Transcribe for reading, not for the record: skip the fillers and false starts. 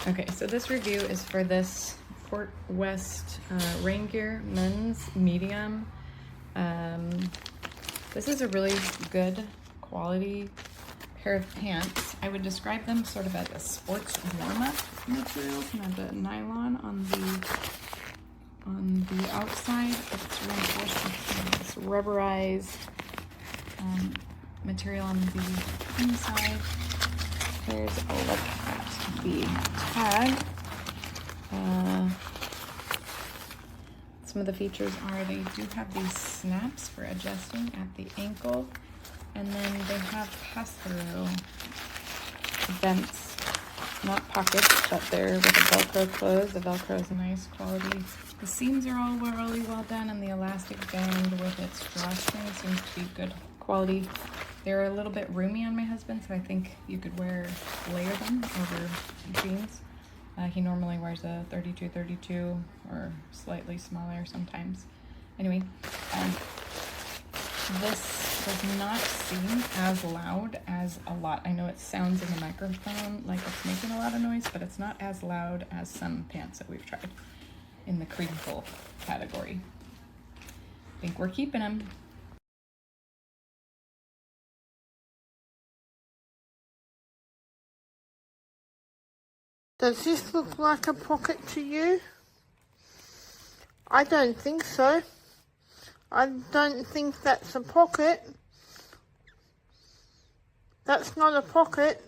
Okay, so this review is for this Portwest rain gear men's medium. This is a really good quality pair of pants. I would describe them sort of as a sports warm-up material, kind of the nylon on the outside. It's reinforced with this rubberized material on the inside. There's a look at the tag. Some of the features are they do have these snaps for adjusting at the ankle, and then they have pass-through vents, not pockets, but they're with a Velcro close. The Velcro is nice quality. The seams are all really well done, and the elastic band with its drawstring seems to be good quality. They're a little bit roomy on my husband, so I think you could layer them over jeans. He normally wears a 32 or slightly smaller sometimes. Anyway, this does not seem as loud as a lot. I know it sounds in the microphone like it's making a lot of noise, but it's not as loud as some pants that we've tried in the crinkle category. I think we're keeping them. Does this look like a pocket to you? I don't think so. I don't think that's a pocket. That's not a pocket.